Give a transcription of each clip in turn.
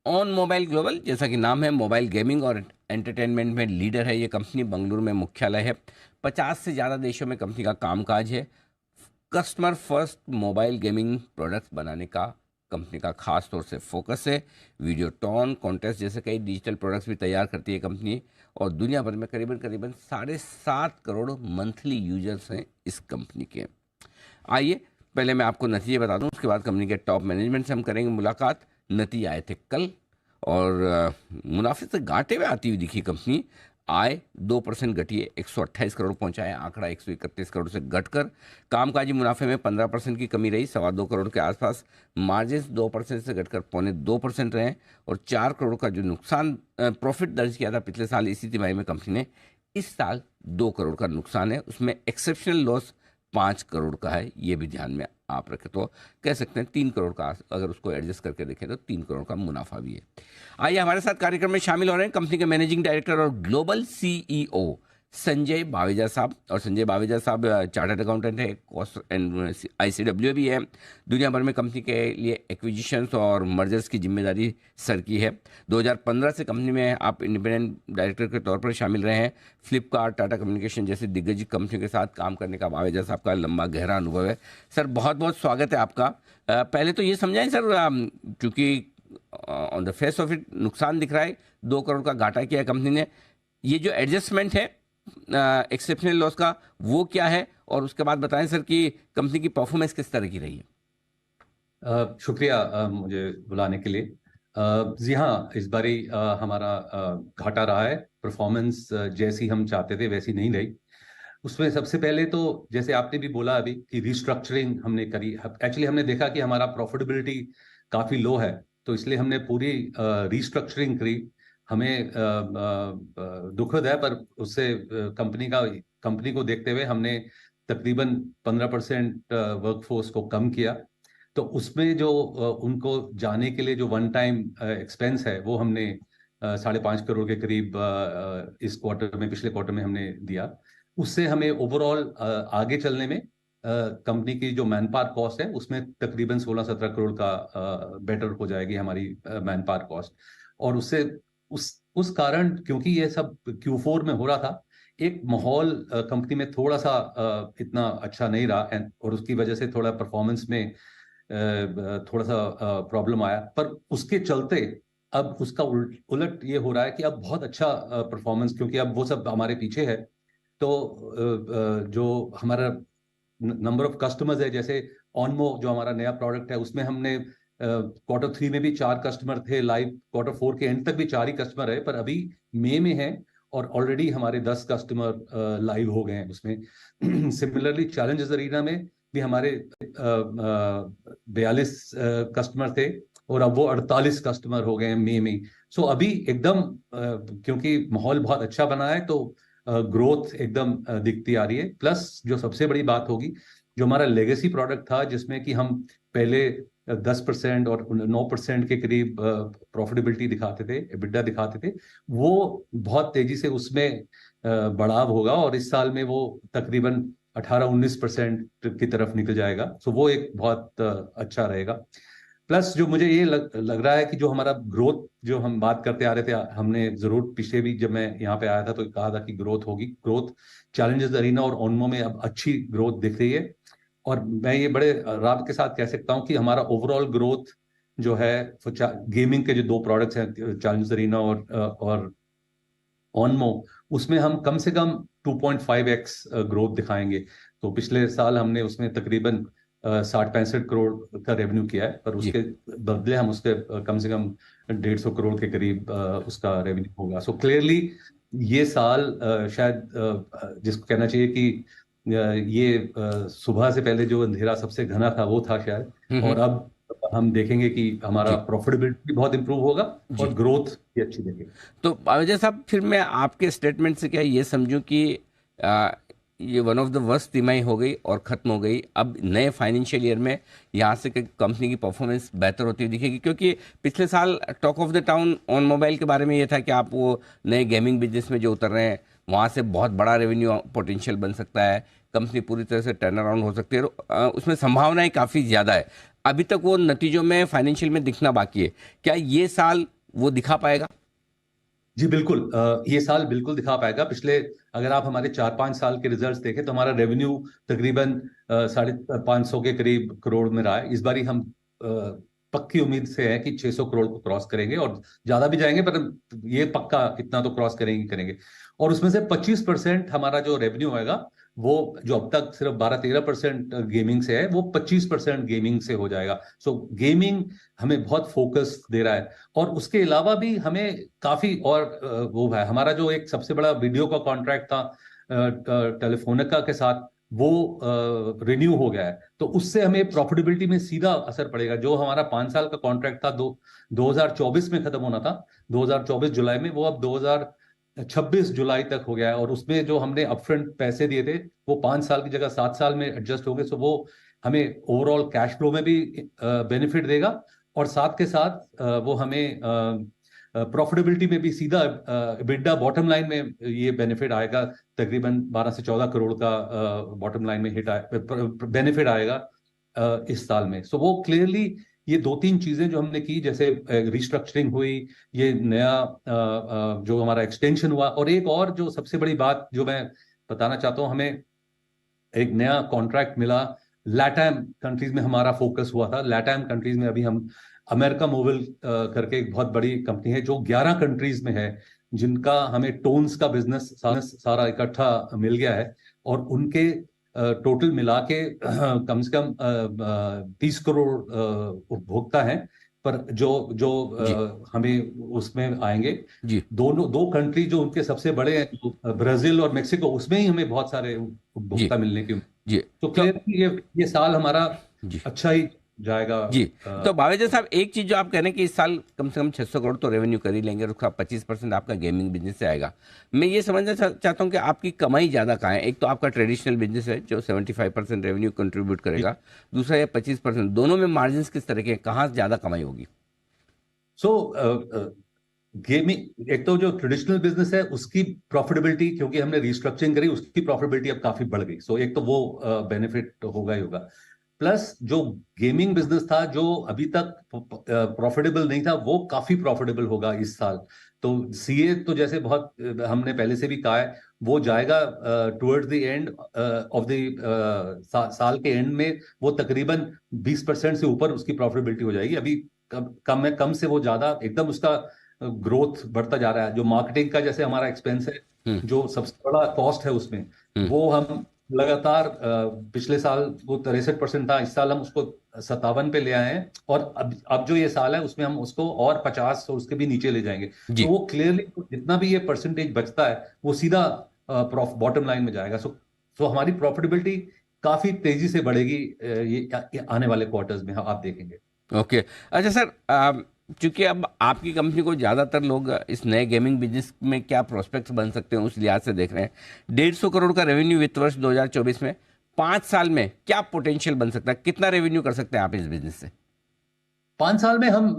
On mobile global, जैसा कि नाम है, मोबाइल गेमिंग और एंटरटेनमेंट में लीडर है ये कंपनी। बेंगलुरु में मुख्यालय है। 50 से ज़्यादा देशों में कंपनी का कामकाज है। Customer first mobile gaming products बनाने का कंपनी का खास तौर से फोकस है। वीडियोटॉन, कॉन्टेस्ट जैसे कई डिजिटल प्रोडक्ट्स भी तैयार करती है कंपनी। और दुनिया भर में करीबन करीबन 7.5 करोड़ मंथली यूजर्स हैं इस कंपनी के। आइए पहले मैं आपको नतीजे बता दूं, उसके बाद कंपनी के टॉप मैनेजमेंट से हम करेंगे मुलाकात। नतीजे आए थे कल और मुनाफे से घाटे में आती हुई दिखी कंपनी। आय 2% घटी है, 128 करोड़ पहुंचा है आंकड़ा, 131 करोड़ से घटकर। कामकाजी मुनाफे में 15% की कमी रही, 2.25 करोड़ के आसपास। मार्जिन 2% से घटकर 0.25% रहे। और 4 करोड़ का जो नुकसान प्रॉफिट दर्ज किया था पिछले साल इसी तिमाही में कंपनी ने, इस साल 2 करोड़ का नुकसान है। उसमें एक्सेप्शनल लॉस 5 करोड़ का है, ये भी ध्यान में आप रखें तो कह सकते हैं 3 करोड़ का, अगर उसको एडजस्ट करके देखें तो 3 करोड़ का मुनाफा भी है। आइए हमारे साथ कार्यक्रम में शामिल हो रहे हैं कंपनी के मैनेजिंग डायरेक्टर और ग्लोबल सीईओ संजय बावेजा साहब। और संजय बावेजा साहब चार्टर्ड अकाउंटेंट है, कॉस्ट एंड आईसीडब्ल्यू भी है। दुनिया भर में कंपनी के लिए एक्विजिशंस और मर्जर्स की जिम्मेदारी सर की है। 2015 से कंपनी में आप इंडिपेंडेंट डायरेक्टर के तौर पर शामिल रहे हैं। फ्लिपकार्ट, टाटा कम्युनिकेशन जैसे दिग्गज कंपनियों के साथ काम करने का बावेजा साहब का लंबा गहरा अनुभव है। सर बहुत बहुत स्वागत है आपका। पहले तो ये समझाएं सर, क्योंकि on the face of it नुकसान दिख रहा है, 2 करोड़ का घाटा किया है कंपनी ने। ये जो एडजस्टमेंट है एक्सेप्शनल लॉस का, वो क्या है? और उसके बाद बताएं सर कि कंपनी की परफॉर्मेंस किस तरह की रही है। शुक्रिया मुझे बुलाने के लिए। जी हाँ, इस बारी हमारा घाटा रहा है। परफॉर्मेंस जैसी हम चाहते थे वैसी नहीं रही। उसमें सबसे पहले तो जैसे आपने भी बोला अभी कि रिस्ट्रक्चरिंग हमने करी। एक्चुअली हमने देखा कि हमारा प्रॉफिटेबिलिटी काफ़ी लो है, तो इसलिए हमने पूरी रिस्ट्रक्चरिंग करी। हमें दुखद है, पर उससे कंपनी को देखते हुए हमने तकरीबन 15% वर्कफोर्स को कम किया। तो उसमें जो उनको जाने के लिए जो वन टाइम एक्सपेंस है वो हमने 5.5 करोड़ के करीब इस क्वार्टर में, पिछले क्वार्टर में हमने दिया। उससे हमें ओवरऑल आगे चलने में कंपनी की जो मैन पावर कॉस्ट है उसमें तकरीबन 16-17 करोड़ का बेटर हो जाएगी हमारी मैन पावर कॉस्ट। और उससे उस कारण, क्योंकि ये सब Q4 में हो रहा था, एक माहौल कंपनी में थोड़ा सा इतना अच्छा नहीं रहा, और उसकी वजह से थोड़ा परफॉर्मेंस में थोड़ा सा प्रॉब्लम आया। पर उसके चलते अब उसका उलट ये हो रहा है कि अब बहुत अच्छा परफॉर्मेंस, क्योंकि अब वो सब हमारे पीछे है। तो जो हमारा नंबर ऑफ कस्टमर्स है, जैसे ऑनमो जो हमारा नया प्रोडक्ट है, उसमें हमने Q3 में भी 4 कस्टमर थे लाइव, Q4 के एंड तक भी 4 ही कस्टमर है, पर अभी मई में है और ऑलरेडी हमारे 10 कस्टमर लाइव हो गए हैं उसमें। सिमिलरली चैलेंजेस अरीना में भी हमारे 42 कस्टमर थे और अब वो 48 कस्टमर हो गए हैं मई में। सो अभी एकदम क्योंकि माहौल बहुत अच्छा बना है, तो ग्रोथ एकदम दिखती आ रही है। प्लस जो सबसे बड़ी बात होगी, जो हमारा लेगेसी प्रोडक्ट था जिसमें कि हम पहले 10% और 9% के करीब प्रॉफिटेबिलिटी दिखाते थे, EBITDA दिखाते थे, वो बहुत तेजी से उसमें बढ़ाव होगा और इस साल में वो तकरीबन 18-19% की तरफ निकल जाएगा। सो वो एक बहुत अच्छा रहेगा। प्लस जो मुझे ये लग रहा है कि जो हमारा ग्रोथ, जो हम बात करते आ रहे थे, हमने जरूर पिछले भी जब मैं यहाँ पे आया था तो कहा था कि ग्रोथ होगी। ग्रोथ चैलेंजेस अरीना और ओनमो में अब अच्छी ग्रोथ दिख रही है। और मैं ये बड़े आराम के साथ कह सकता हूँ कि हमारा ओवरऑल ग्रोथ जो है, गेमिंग के जो 2 प्रोडक्ट्स हैं, चैलेंजेस अरीना और ऑनमो, उसमें हम कम से कम 2.5x ग्रोथ दिखाएंगे। तो पिछले साल हमने उसमें तकरीबन 60-65 करोड़ का रेवेन्यू किया है, पर जी। उसके बदले हम उसके कम से कम 150 करोड़ के करीब उसका रेवेन्यू होगा। सो क्लियरली ये साल शायद जिसको कहना चाहिए कि ये सुबह से पहले जो अंधेरा सबसे घना था वो था शायद। हम्म। और अब हम देखेंगे कि हमारा जी। प्रॉफिटेबिलिटी बहुत इंप्रूव होगा जी। और ग्रोथ भी अच्छी देखेंगे। तो अजय साहब, फिर मैं आपके स्टेटमेंट से क्या ये समझूं कि आ, ये वन ऑफ द वर्स्ट तिमाही हो गई और ख़त्म हो गई, अब नए फाइनेंशियल ईयर में यहाँ से कंपनी की परफॉर्मेंस बेहतर होती हुई दिखेगी? क्योंकि पिछले साल talk of the town on mobile के बारे में ये था कि आप वो नए गेमिंग बिजनेस में जो उतर रहे हैं वहाँ से बहुत बड़ा रेवेन्यू पोटेंशियल बन सकता है, कंपनी पूरी तरह से टर्न अराउंड हो सकती है, उसमें संभावनाएं काफ़ी ज़्यादा है। अभी तक वो नतीजों में फाइनेंशियल में दिखना बाकी है। क्या ये साल वो दिखा पाएगा? जी बिल्कुल, ये साल बिल्कुल दिखा पाएगा। पिछले अगर आप हमारे 4-5 साल के रिजल्ट्स देखें तो हमारा रेवेन्यू तकरीबन 550 के करीब करोड़ में रहा है। इस बारी हम पक्की उम्मीद से है कि 600 करोड़ को क्रॉस करेंगे और ज्यादा भी जाएंगे, पर ये पक्का इतना तो क्रॉस करेंगे। और उसमें से 25% हमारा जो रेवेन्यू आएगा, वो जो अब तक सिर्फ 12-13% गेमिंग से है, वो 25% गेमिंग से हो जाएगा। सो गेमिंग हमें बहुत फोकस दे रहा है। और उसके अलावा भी हमें काफी और वो है, हमारा जो एक सबसे बड़ा वीडियो का कॉन्ट्रैक्ट था टेलीफोनिका के साथ, वो रिन्यू हो गया है। तो उससे हमें प्रॉफिटेबिलिटी में सीधा असर पड़ेगा। जो हमारा 5 साल का कॉन्ट्रैक्ट था, 2024 में खत्म होना था, 2024 जुलाई में, वो अब 2026 जुलाई तक हो गया है। और उसमें जो हमने अपफ्रंट पैसे दिए थे, वो 5 साल की जगह 7 साल में एडजस्ट हो गए। सो वो हमें ओवरऑल कैश फ्लो में भी बेनिफिट देगा, और साथ के साथ वो हमें प्रॉफिटेबिलिटी में भी सीधा EBITDA बॉटम लाइन में ये बेनिफिट आएगा। तकरीबन 12 से 14 करोड़ का बॉटम लाइन में बेनिफिट आएगा इस साल में। सो वो क्लियरली ये 2-3 चीजें जो हमने की, जैसे रिस्ट्रक्चरिंग हुई, ये नया जो हमारा एक्सटेंशन हुआ, और एक और जो सबसे बड़ी बात जो मैं बताना चाहता हूँ, हमें एक नया कॉन्ट्रैक्ट मिला। लैटाम कंट्रीज में हमारा फोकस हुआ था। लैटाम कंट्रीज में अभी हम अमेरिका मोबाइल करके एक बहुत बड़ी कंपनी है जो 11 कंट्रीज में है, जिनका हमें टोन्स का बिजनेस सारा इकट्ठा मिल गया है। और उनके टोटल मिला के कम से कम 30 करोड़ उपभोक्ता हैं। पर जो जो जी हमें उसमें आएंगे, जी दो कंट्री जो उनके सबसे बड़े हैं, ब्राजील और मेक्सिको, उसमें ही हमें बहुत सारे जी उपभोक्ता मिलने की। जी। तो तो क्लियरली ये साल हमारा जी अच्छा ही जाएगा। जी। तो भावेश साहब, एक चीज जो आप कह रहे हैं कि इस साल कम से कम 600 करोड़ तो रेवेन्यू कर ही लेंगे और उसका 25% आपका गेमिंग बिजनेस से आएगा। मैं ये समझना चाहता हूँ कि आपकी कमाई ज़्यादा कहाँ है? एक तो आपका ट्रेडिशनल बिजनेस है जो 75% रेवेन्यू कंट्रीब्यूट करेगा, दूसरा ये 25%, दोनों में मार्जिन किस तरह के हैं? कहाँ ज़्यादा कमाई होगी? सो गेमिंग, एक तो जो ट्रेडिशनल बिजनेस है उसकी प्रॉफिटेबिलिटी, क्योंकि हमने रिस्ट्रक्चरिंग करी, उसकी प्रॉफिटेबिलिटी अब काफी बढ़ गई। सो एक तो वो बेनिफिट होगा ही होगा। प्लस जो गेमिंग बिजनेस था, जो अभी तक प्रॉफिटेबल नहीं था, वो काफी प्रॉफिटेबल होगा इस साल। तो सीए तो जैसे बहुत हमने पहले से भी कहा है, वो जाएगा towards the end of the साल के एंड में, वो तकरीबन 20% से ऊपर उसकी प्रॉफिटेबिलिटी हो जाएगी। अभी कम से वो ज्यादा एकदम उसका ग्रोथ बढ़ता जा रहा है। जो मार्केटिंग का जैसे हमारा एक्सपेंस है, हम्म जो सबसे बड़ा कॉस्ट है उसमें, हम्म। वो हम लगातार पिछले साल वो 63% था, इस साल हम उसको 57 पे ले आए हैं। और अब जो ये साल है उसमें हम उसको और 50 और उसके भी नीचे ले जाएंगे। तो जी। वो क्लियरली जितना भी ये परसेंटेज बचता है, वो सीधा बॉटम लाइन में जाएगा। सो हमारी प्रॉफिटेबिलिटी काफी तेजी से बढ़ेगी ये आने वाले क्वार्टर्स में, आप देखेंगे। ओके। अच्छा सर, चूंकि अब आपकी कंपनी को ज़्यादातर लोग इस नए गेमिंग बिजनेस में क्या प्रोस्पेक्ट्स बन सकते हैं उस लिहाज से देख रहे हैं, 150 करोड़ का रेवेन्यू वित्त वर्ष 2024 में, 5 साल में क्या पोटेंशियल बन सकता है? कितना रेवेन्यू कर सकते हैं आप इस बिजनेस से? 5 साल में हम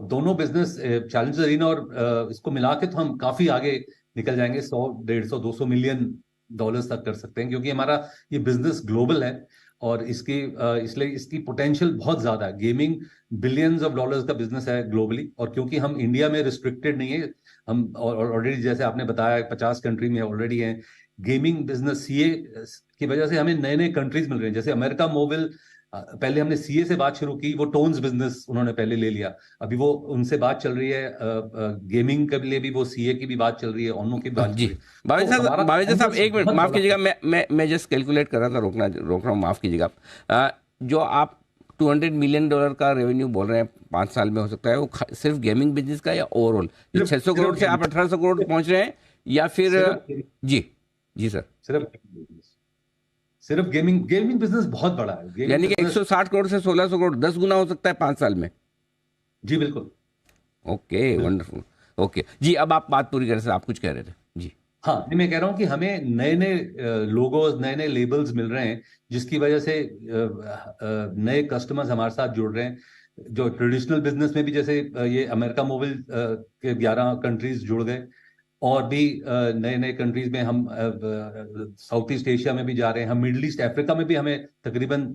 दोनों बिजनेस चैलेंजर अरीना और इसको मिला के तो हम काफी आगे निकल जाएंगे। 100, 150, 200 मिलियन डॉलर्स तक कर सकते हैं, क्योंकि हमारा ये बिजनेस ग्लोबल है। और इसलिए इसकी पोटेंशियल बहुत ज्यादा है। गेमिंग बिलियंस ऑफ डॉलर्स का बिजनेस है ग्लोबली, और क्योंकि हम इंडिया में रिस्ट्रिक्टेड नहीं है, हम ऑलरेडी जैसे आपने बताया 50 कंट्री में ऑलरेडी हैं। गेमिंग बिजनेस सीए की वजह से हमें नए नए कंट्रीज मिल रहे हैं। जैसे अमेरिका मोबाइल, पहले हमने सीए से बात शुरू की, वो टोन्स बिजनेस उन्होंने पहले ले लिया। अभी वो उनसे बात चल रही है, गेमिंग के लिए भी वो सीए की भी बात चल रही है, ऑनो की भी बात चल जी। रही है। तो हमारा बावेजा साहब, कैंवस एक मिनट बहुत माफ़ बड़ा कीजिएगा, है। मैं जस्ट कैलकुलेट कर रहा था, रोक रहा हूँ, माफ़ कीजिएगा। जो आप $200 मिलियन का रेवेन्यू बोल रहे हैं 5 साल में हो सकता है, वो सिर्फ गेमिंग बिजनेस का या ओवरऑल? ये सिर्फ 600 करोड़ सिर्फ से आप 1800 करोड़ पहुंच रहे हैं, या फिर? सिर्फ जी जी सर। सिर्फ सिर्फ गेमिंग गेमिंग बिजनेस बहुत बड़ा है। गेमिंग यानी कि बिजनेस, 160 करोड़ से 1600 करोड़ 10 गुना हो सकता है 5 साल में? जी बिल्कुल ओके, बिल्कुल। वंडरफुल। ओके जी, अब आप बात पूरी करें सर, आप कुछ कह रहे थे जी। हाँ, नहीं, मैं कह रहा हूँ कि हमें नए नए लोगोज, नए नए लेबल्स मिल रहे हैं, जिसकी वजह से नए कस्टमर्स हमारे साथ जुड़ रहे हैं। जो ट्रेडिशनल बिजनेस में भी, जैसे ये अमेरिका मोबाइल के 11 कंट्रीज जुड़ गए, और भी नए नए कंट्रीज में हम साउथ ईस्ट एशिया में भी जा रहे हैं। हम मिडिल ईस्ट अफ्रीका में भी हमें तकरीबन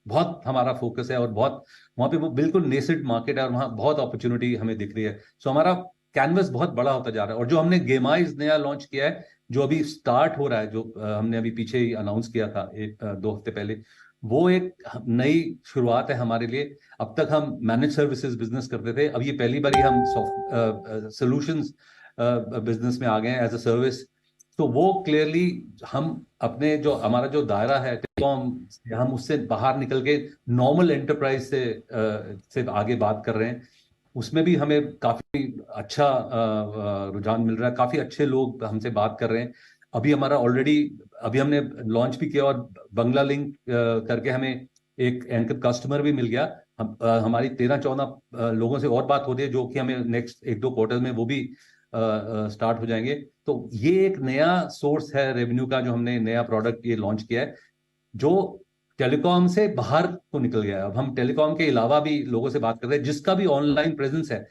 बहुत हमारा फोकस है और बहुत वहाँ पे वो बिल्कुल नेसेंट मार्केट है और वहाँ बहुत अपॉर्चुनिटी हमें दिख रही है। सो हमारा कैनवस बहुत बड़ा होता जा रहा है। और जो हमने गेमाइज नया लॉन्च किया है, जो अभी स्टार्ट हो रहा है, जो हमने अभी पीछे ही अनाउंस किया था 1-2 हफ्ते पहले, वो एक नई शुरुआत है हमारे लिए। अब तक हम मैनेज सर्विसेज बिजनेस करते थे, अब ये पहली बार हम सॉफ्ट सॉल्यूशंस बिजनेस में आ गए हैं एज अ सर्विस। तो वो क्लियरली हम अपने जो हमारा जो दायरा है टेलीकॉम, हम उससे बाहर निकल के नॉर्मल एंटरप्राइज से आगे बात कर रहे हैं। उसमें भी हमें काफी अच्छा रुझान मिल रहा है, काफी अच्छे लोग हमसे बात कर रहे हैं। अभी हमारा ऑलरेडी अभी हमने लॉन्च भी किया और बंगला लिंक करके हमें एक एंकर कस्टमर भी मिल गया। हमारी 13-14 लोगों से और बात हो रही है, जो कि हमें नेक्स्ट 1-2 क्वार्टर में वो भी स्टार्ट हो जाएंगे। तो ये एक नया सोर्स है रेवेन्यू का, जो हमने नया प्रोडक्ट ये लॉन्च किया है, जो टेलीकॉम से बाहर को निकल गया है। अब हम टेलीकॉम के अलावा भी लोगों से बात कर रहे हैं, जिसका भी ऑनलाइन प्रेजेंस है।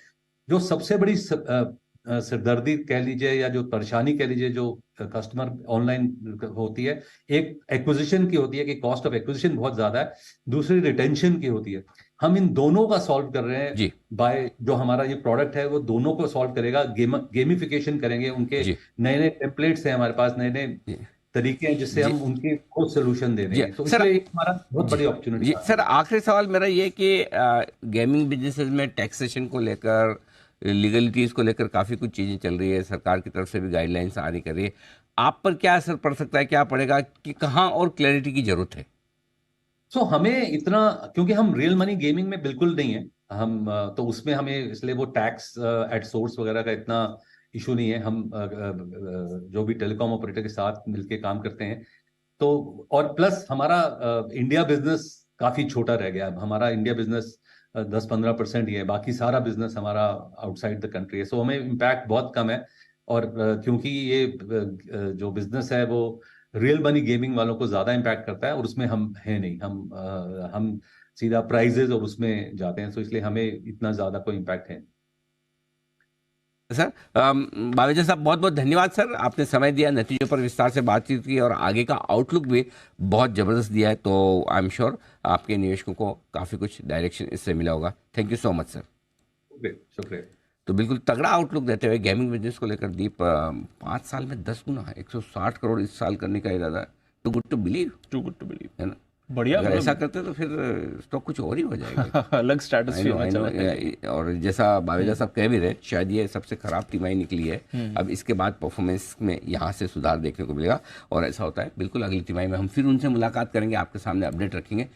जो सबसे बड़ी सिरदर्दी कह लीजिए या जो परेशानी कह लीजिए, जो कस्टमर ऑनलाइन होती है, एक एक्विजिशन की होती है कि कॉस्ट ऑफ एक्विजिशन बहुत ज्यादा है, दूसरी रिटेंशन की होती है। हम इन दोनों का सॉल्व कर रहे हैं जी बाय जो हमारा ये प्रोडक्ट है, वो दोनों को सॉल्व करेगा। गेमिफिकेशन करेंगे, उनके जी नए नए टेम्पलेट्स हैं हमारे पास, नए नए जी तरीके हैं जिससे जी हम उनके खुद सोल्यूशन दे जी देंगे। तो सर। इसलिए एक हमारा बहुत जी बड़ी अपॉर्चुनिटी जी आ रही सर, है। आखिरी सवाल मेरा ये कि गेमिंग बिजनेसेस में टैक्सेशन को लेकर, लीगलिटीज़ को लेकर काफ़ी कुछ चीज़ें चल रही है, सरकार की तरफ से भी गाइडलाइंस आ रही कर रही है। आप पर क्या असर पड़ सकता है, क्या पड़ेगा, कि कहाँ और क्लैरिटी की ज़रूरत है? सो हमें इतना, क्योंकि हम रियल मनी गेमिंग में बिल्कुल नहीं है, हम तो उसमें हमें इसलिए वो टैक्स एट सोर्स वगैरह का इतना इशू नहीं है। हम जो भी टेलीकॉम ऑपरेटर के साथ मिलके काम करते हैं। तो और प्लस हमारा इंडिया बिजनेस काफी छोटा रह गया है। हमारा इंडिया बिजनेस 10-15% ही है, बाकी सारा बिजनेस हमारा आउटसाइड द कंट्री है। सो हमें इम्पैक्ट बहुत कम है। और क्योंकि ये जो बिजनेस है वो रियल मनी गेमिंग वालों को ज्यादा इम्पैक्ट करता है, और उसमें हम है नहीं, हम सीधा प्राइजेज और उसमें जाते हैं। तो इसलिए हमें इतना ज्यादा कोई इम्पैक्ट है नहीं। सर, बावेजा साहब, बहुत बहुत धन्यवाद सर, आपने समय दिया, नतीजों पर विस्तार से बातचीत की और आगे का आउटलुक भी बहुत ज़बरदस्त दिया है। तो आई एम श्योर आपके निवेशकों को काफ़ी कुछ डायरेक्शन इससे मिला होगा। Thank you so much sir. शुक्रिया शुक्रिया। तो बिल्कुल तगड़ा आउटलुक देते हुए गेमिंग बिजनेस को लेकर दीप, 5 साल में 10 गुना, 160 करोड़ इस साल करने का इरादा है। Too good to believe, too good to believe. है ना? बढ़िया, अगर ऐसा मतलब करते तो फिर स्टॉक कुछ और ही हो जाएगा। अलग स्टेटस आई फील नो में आई चला नो। जाएगा। और जैसा बावेजा साहब कह भी रहे, शायद ये सबसे खराब तिमाही निकली है। अब इसके बाद परफॉर्मेंस में यहाँ से सुधार देखने को मिलेगा, और ऐसा होता है बिल्कुल अगली तिमाही में हम फिर उनसे मुलाकात करेंगे, आपके सामने अपडेट रखेंगे।